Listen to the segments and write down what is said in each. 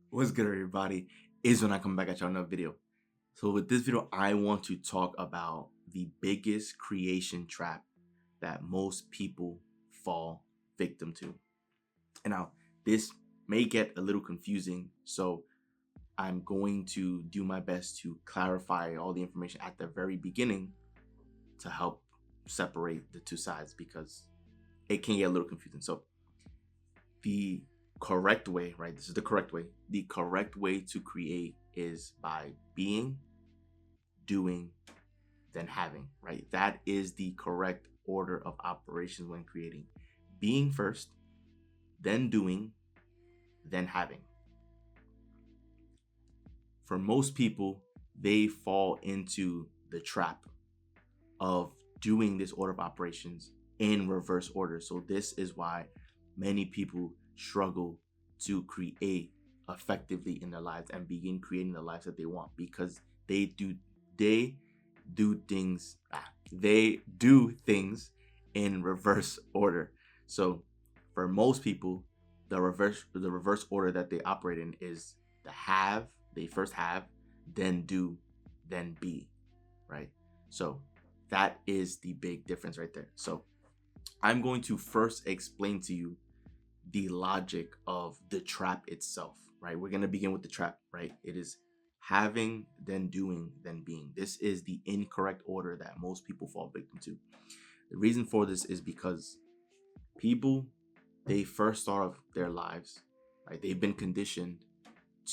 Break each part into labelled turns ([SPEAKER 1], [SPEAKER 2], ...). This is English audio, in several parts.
[SPEAKER 1] What's good, everybody? Is when I come back at y'all another video. So with this video, I want to talk about the biggest creation trap that most people fall victim to. And now this may get a little confusing, so I'm going to do my best to clarify all the information at the very beginning to help separate the two sides because it can get a little confusing. So the correct way, right? This is the correct way. The correct way to create is by being, doing, then having, right? That is the correct order of operations when creating. Being first, then doing, then having. For most people, they fall into the trap of doing this order of operations in reverse order. So this is why many people struggle to create effectively in their lives and begin creating the lives that they want because they do things in reverse order. So for most people, the reverse order that they operate in is the have, they first have, then do, then be, right? So that is the big difference right there. So I'm going to first explain to you the logic of the trap itself, right? We're going to begin with the trap, right? It is having, then doing, then being. This is the incorrect order that most people fall victim to. The reason for this is because people, they first start off their lives, right? They've been conditioned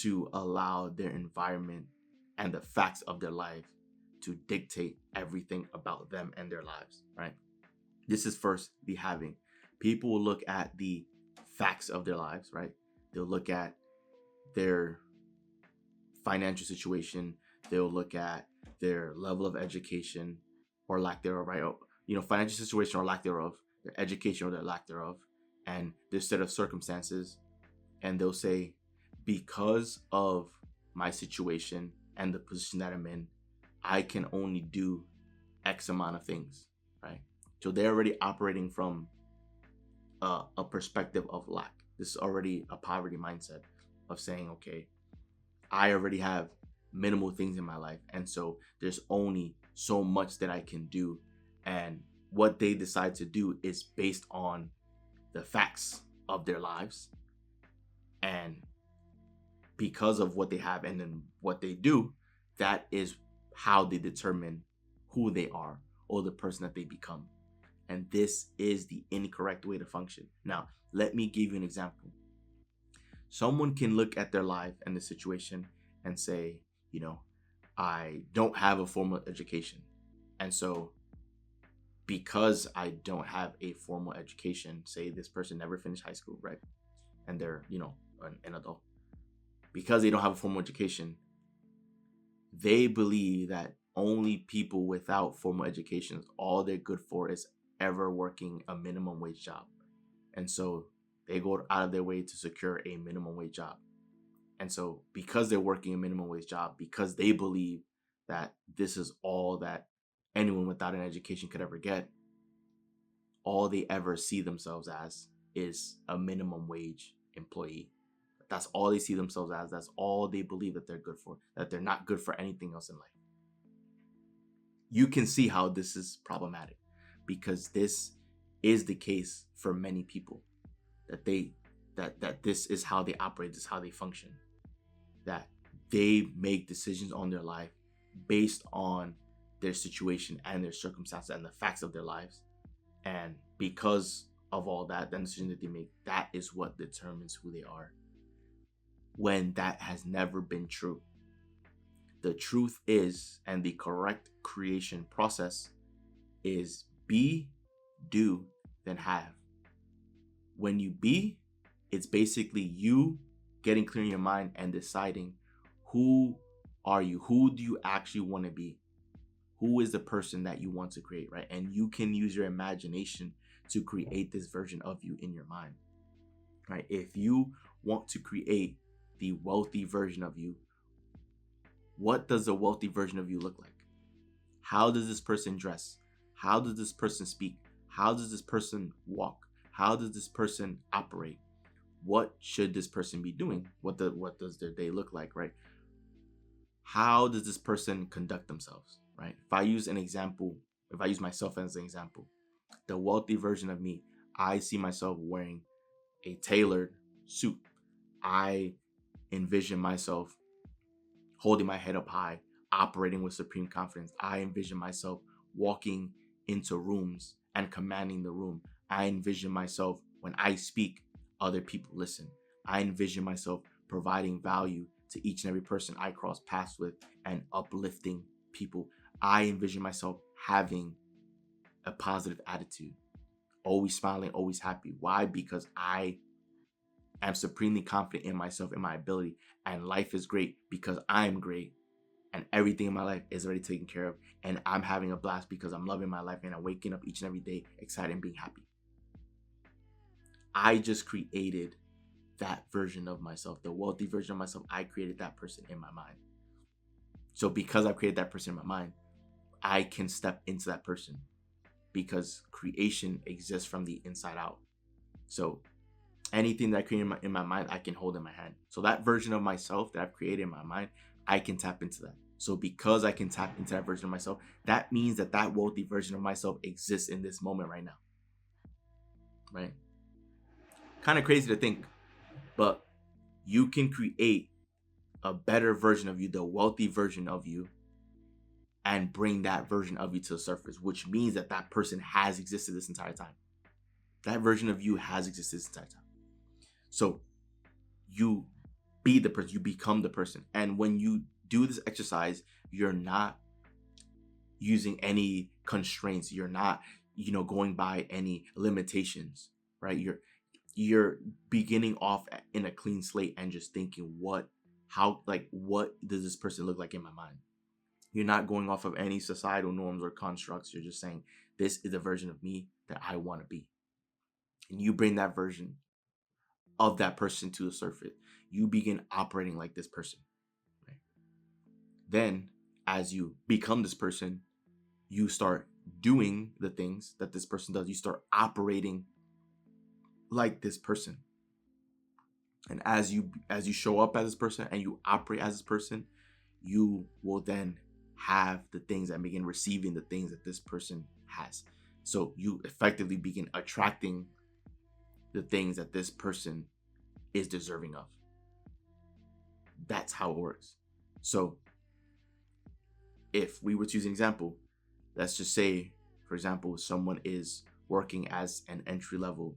[SPEAKER 1] to allow their environment and the facts of their life to dictate everything about them and their lives, right? This is first the having. People will look at the facts of their lives, right? They'll look at their financial situation. They'll look at their level of education or lack thereof, right? Financial situation or lack thereof, their education or their lack thereof, and their set of circumstances. And they'll say, because of my situation and the position that I'm in, I can only do X amount of things, right? So they're already operating from a perspective of lack. This is already a poverty mindset of saying, okay, I already have minimal things in my life. And so there's only so much that I can do. And what they decide to do is based on the facts of their lives. And because of what they have and then what they do, that is how they determine who they are or the person that they become. And this is the incorrect way to function. Now, let me give you an example. Someone can look at their life and the situation and say, I don't have a formal education. And so because I don't have a formal education, say this person never finished high school, right? And they're, an adult. Because they don't have a formal education, they believe that only people without formal educations, all they're good for is ever working a minimum wage job. And so they go out of their way to secure a minimum wage job. And so because they're working a minimum wage job, because they believe that this is all that anyone without an education could ever get, all they ever see themselves as is a minimum wage employee. That's all they see themselves as. That's all they believe that they're good for, that they're not good for anything else in life. You can see how this is problematic because this is the case for many people, that this is how they operate, this is how they function, that they make decisions on their life based on their situation and their circumstances and the facts of their lives. And because of all that, the decision that they make, that is what determines who they are, when that has never been true. The truth is, and the correct creation process is be, do, then have. When you be, it's basically you getting clear in your mind and deciding, who are you? Who do you actually want to be? Who is the person that you want to create, right? And you can use your imagination to create this version of you in your mind, right? If you want to create the wealthy version of you, what does a wealthy version of you look like? How does this person dress? How does this person speak? How does this person walk? How does this person operate? what should this person be doing? What does their day look like, right? How does this person conduct themselves, right? If I use myself as an example, the wealthy version of me, I see myself wearing a tailored suit. I envision myself holding my head up high, operating with supreme confidence. I envision myself walking into rooms and commanding the room. I envision myself, when I speak, other people listen. I envision myself providing value to each and every person I cross paths with and uplifting people. I envision myself having a positive attitude, always smiling, always happy. Why? Because I am supremely confident in myself and my ability, and life is great because I'm great, and everything in my life is already taken care of, and I'm having a blast because I'm loving my life and I'm waking up each and every day excited and being happy. I just created that version of myself, the wealthy version of myself. I created that person in my mind. So because I've created that person in my mind, I can step into that person, because creation exists from the inside out. So anything that I create in my mind, I can hold in my hand. So that version of myself that I've created in my mind, I can tap into that. So because I can tap into that version of myself, that means that that wealthy version of myself exists in this moment right now, right? Kind of crazy to think, but you can create a better version of you, the wealthy version of you, and bring that version of you to the surface, which means that that person has existed this entire time. That version of you has existed this entire time. So you be the person, you become the person. And when you do this exercise, you're not using any constraints. You're not, going by any limitations, right? You're beginning off in a clean slate and just thinking, what does this person look like in my mind? You're not going off of any societal norms or constructs. You're just saying, this is the version of me that I want to be. And you bring that version of that person to the surface. You begin operating like this person. Right? Then, as you become this person, you start doing the things that this person does. You start operating like this person. And as you show up as this person and you operate as this person, you will then have the things and begin receiving the things that this person has. So you effectively begin attracting the things that this person is deserving of. That's how it works. So if we were to use an example, let's just say, for example, someone is working as an entry-level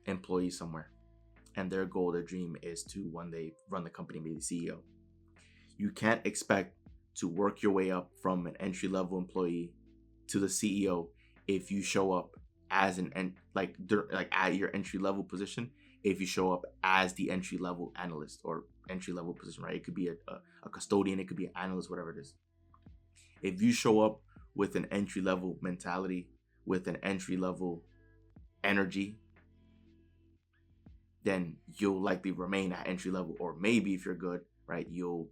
[SPEAKER 1] employee somewhere, and their goal, their dream is to one day run the company, be the CEO. You can't expect to work your way up from an entry-level employee to the CEO if you show up as at your entry-level position. If you show up as the entry-level analyst or entry-level position, right? It could be a custodian, it could be an analyst, whatever it is. If you show up with an entry-level mentality, with an entry-level energy, then you'll likely remain at entry level, or maybe if you're good, right, you'll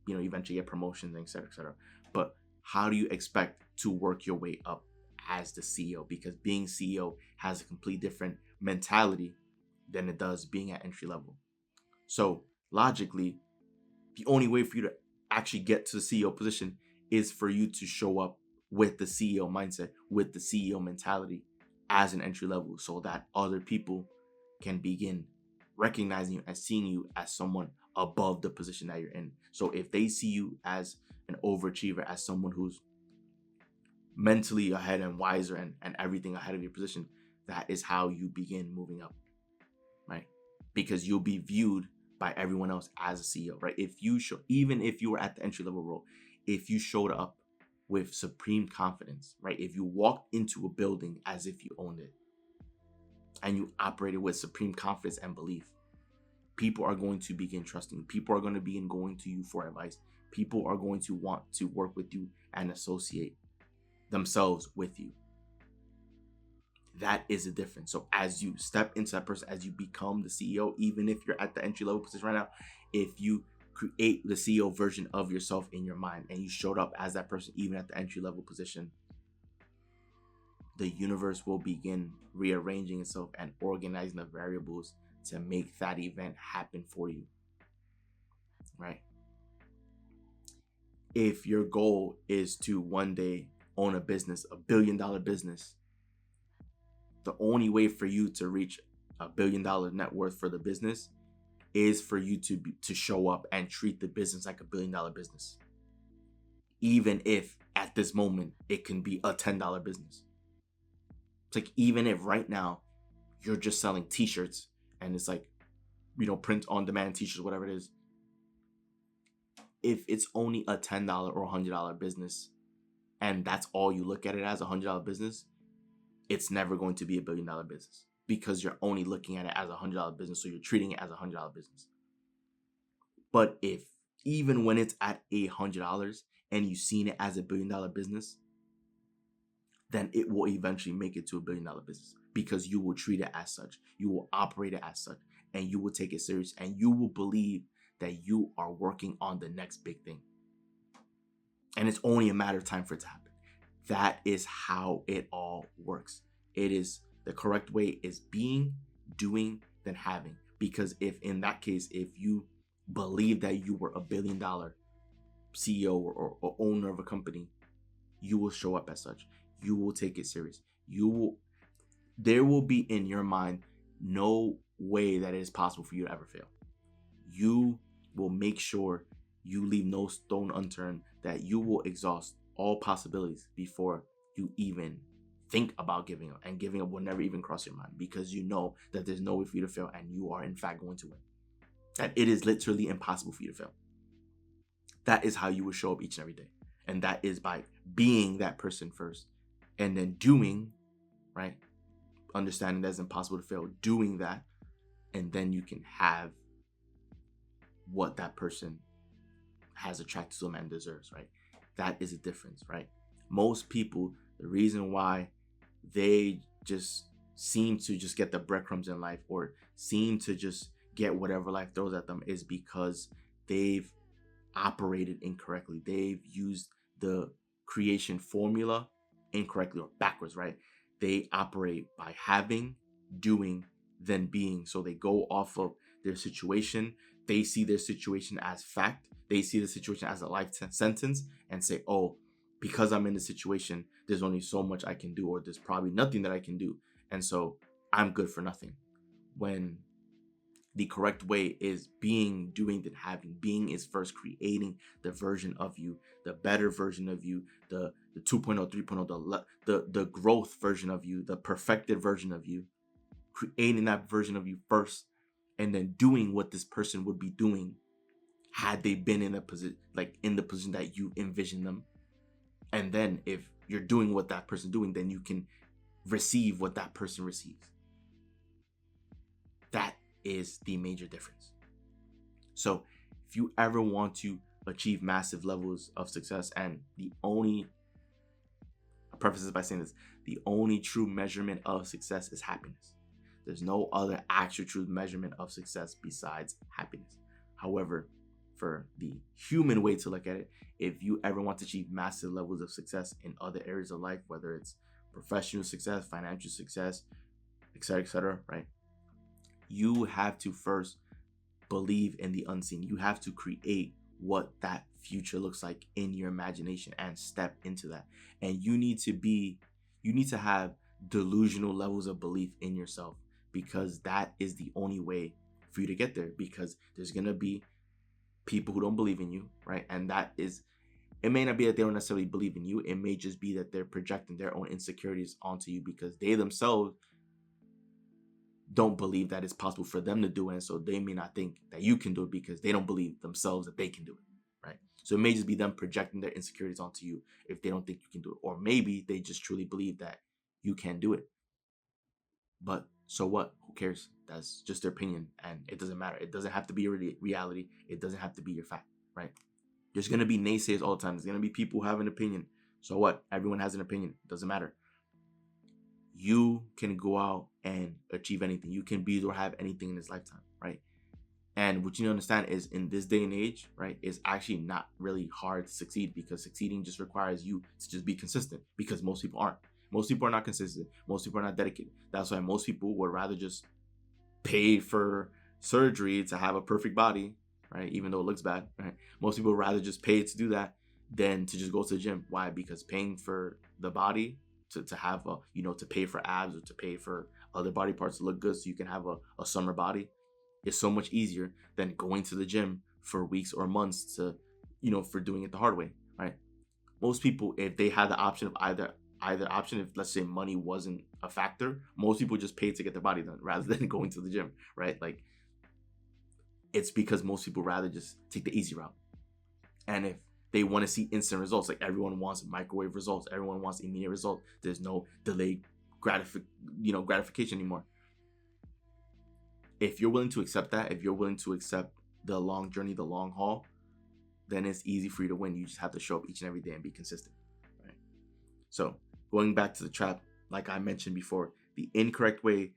[SPEAKER 1] eventually get promotions, etc., etc. But how do you expect to work your way up as the CEO? Because being CEO has a complete different mentality than it does being at entry level. So logically, the only way for you to actually get to the CEO position is for you to show up with the CEO mindset, with the CEO mentality as an entry level, so that other people can begin recognizing you and seeing you as someone above the position that you're in. So if they see you as an overachiever, as someone who's mentally ahead and wiser and everything ahead of your position, that is how you begin moving up, right? Because you'll be viewed by everyone else as a CEO, right? Even if you were at the entry level role, if you showed up with supreme confidence, right? If you walked into a building as if you owned it, and you operated with supreme confidence and belief, people are going to begin trusting you. People are going to begin going to you for advice. People are going to want to work with you and associate themselves with you. That is the difference. So as you step into that person, as you become the CEO, even if you're at the entry level position right now, if you create the CEO version of yourself in your mind and you showed up as that person, even at the entry level position, the universe will begin rearranging itself and organizing the variables to make that event happen for you, right? If your goal is to one day own a business, $1 billion business, the only way for you to reach $1 billion net worth for the business is for you to show up and treat the business like $1 billion business. Even if at this moment it can be a $10 business. It's like, even if right now you're just selling t-shirts and it's like, print on demand t-shirts, whatever it is. If it's only a $10 or $100 business and that's all you look at it as, a $100 business, it's never going to be $1 billion business because you're only looking at it as a $100 business. So you're treating it as a $100 business. But if even when it's at $100 and you've seen it as $1 billion business, then it will eventually make it to $1 billion business because you will treat it as such. You will operate it as such, and you will take it serious, and you will believe that you are working on the next big thing. And it's only a matter of time for it to happen. That is how it all works. It is, the correct way is being, doing, then having. Because if in that case, if you believe that you were $1 billion CEO or owner of a company, you will show up as such. You will take it serious. There will be in your mind no way that it is possible for you to ever fail. You will make sure you leave no stone unturned, that you will exhaust all possibilities before you even think about giving up. And giving up will never even cross your mind because you know that there's no way for you to fail and you are in fact going to win. That it is literally impossible for you to fail. That is how you will show up each and every day. And that is by being that person first and then doing, right? Understanding that it's impossible to fail, doing that, and then you can have what that person has attracted to them and deserves, right? That is a difference, right? Most people, the reason why they just seem to just get the breadcrumbs in life or seem to just get whatever life throws at them is because they've operated incorrectly. They've used the creation formula incorrectly or backwards, right? They operate by having, doing, then being. So they go off of their situation. They see their situation as fact. They see the situation as a life sentence and say, oh, because I'm in the situation, there's only so much I can do, or there's probably nothing that I can do. And so I'm good for nothing. When the correct way is being, doing, then having. Being is first creating the version of you, the better version of you, the 2.0, 3.0, the growth version of you, the perfected version of you. Creating that version of you first, and then doing what this person would be doing had they been in the position that you envision them. And then if you're doing what that person's doing, then you can receive what that person receives. That is the major difference. So if you ever want to achieve massive levels of success, and I preface this by saying this, the only true measurement of success is happiness. There's no other actual true measurement of success besides happiness. However, for the human way to look at it, if you ever want to achieve massive levels of success in other areas of life, whether it's professional success, financial success, etc., right? You have to first believe in the unseen. You have to create what that future looks like in your imagination and step into that. And you need to have delusional levels of belief in yourself, because that is the only way for you to get there. Because there's going to be people who don't believe in you, right? And it may not be that they don't necessarily believe in you. It may just be that they're projecting their own insecurities onto you because they themselves don't believe that it's possible for them to do it. And so they may not think that you can do it because they don't believe themselves that they can do it, right? So it may just be them projecting their insecurities onto you if they don't think you can do it. Or maybe they just truly believe that you can do it. But so what? Who cares? That's just their opinion, and it doesn't matter. It doesn't have to be your reality. It doesn't have to be your fact, right? There's going to be naysayers all the time. There's going to be people who have an opinion. So what? Everyone has an opinion. It doesn't matter. You can go out and achieve anything. You can be or have anything in this lifetime, right? And what you need to understand is in this day and age, right, it's actually not really hard to succeed, because succeeding just requires you to just be consistent, because most people aren't. Most people are not consistent. Most people are not dedicated. That's why most people would rather just pay for surgery to have a perfect body, right? Even though it looks bad, right? Most people would rather just pay to do that than to just go to the gym. Why? Because paying for the body to have a, to pay for abs or to pay for other body parts to look good so you can have a summer body is so much easier than going to the gym for weeks or months to, for doing it the hard way, right? Most people, if they had the option of either option, if let's say money wasn't a factor, most people just pay to get their body done rather than going to the gym, right? Like, it's because most people rather just take the easy route. And if they want to see instant results, like everyone wants microwave results, everyone wants immediate results. There's no delayed gratification anymore. If you're willing to accept that, if you're willing to accept the long journey, the long haul, then it's easy for you to win. You just have to show up each and every day and be consistent, right? So going back to the trap, like I mentioned before, the incorrect way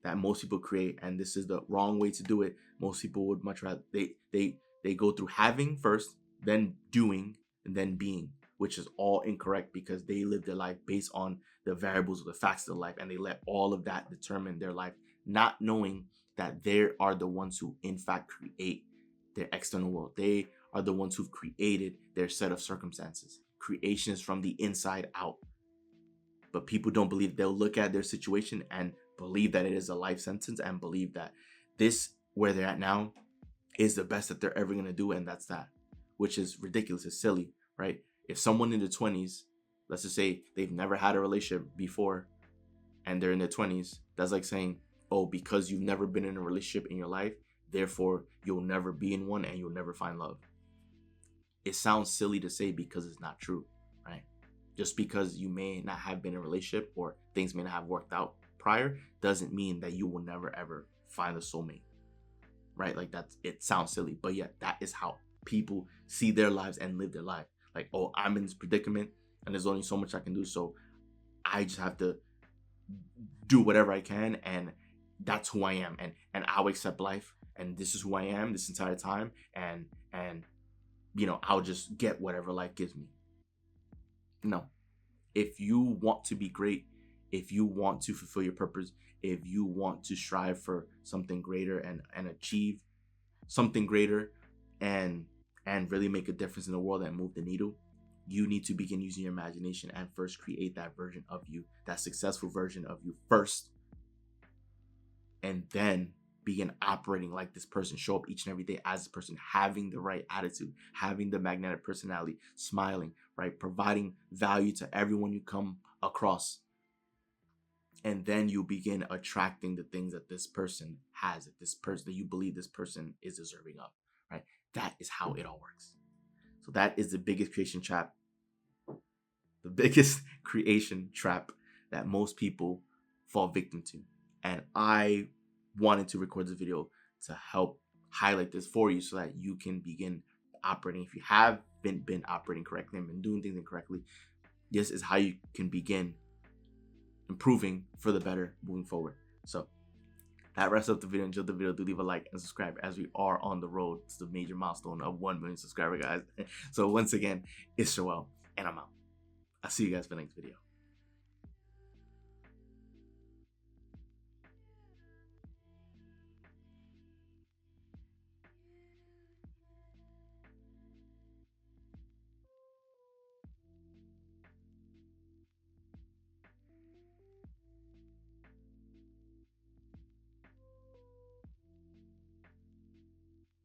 [SPEAKER 1] that most people create, and this is the wrong way to do it. Most people would much rather they go through having first, then doing, and then being, which is all incorrect because they live their life based on the variables of the facts of their life, and they let all of that determine their life, not knowing that they are the ones who in fact create their external world. They are the ones who've created their set of circumstances. Creation is from the inside out. But people don't believe. They'll look at their situation and believe that it is a life sentence and believe that this, where they're at now, is the best that they're ever going to do, and that's that, which is ridiculous. It's silly, right? If someone in their 20s, let's just say they've never had a relationship before and they're in their 20s, that's like saying, oh, because you've never been in a relationship in your life, therefore you'll never be in one and you'll never find love. It sounds silly to say because it's not true, right? Just because you may not have been in a relationship or things may not have worked out prior doesn't mean that you will never ever find a soulmate, right? Like, it sounds silly, but yeah, that is how people see their lives and live their life. Like, oh, I'm in this predicament and there's only so much I can do, so I just have to do whatever I can, and that's who I am, and I'll accept life, and this is who I am this entire time, and I'll just get whatever life gives me. No. If you want to be great, if you want to fulfill your purpose, if you want to strive for something greater and achieve something greater and really make a difference in the world and move the needle, you need to begin using your imagination and first create that version of you, that successful version of you first, and then begin operating like this person. Show up each and every day as this person, having the right attitude, having the magnetic personality, smiling, right? Providing value to everyone you come across. And then you begin attracting the things that this person has, that you believe this person is deserving of, right? That is how it all works. So that is the biggest creation trap. The biggest creation trap that most people fall victim to. And I wanted to record this video to help highlight this for you so that you can begin operating. If you have been operating correctly and been doing things incorrectly, this is how you can begin improving for the better moving forward. So that wraps up the video. Enjoy the video. Do leave a like and subscribe as we are on the road to the major milestone of 1 million subscribers, guys. So once again, it's Joel, and I'm out. I'll see you guys for the next video.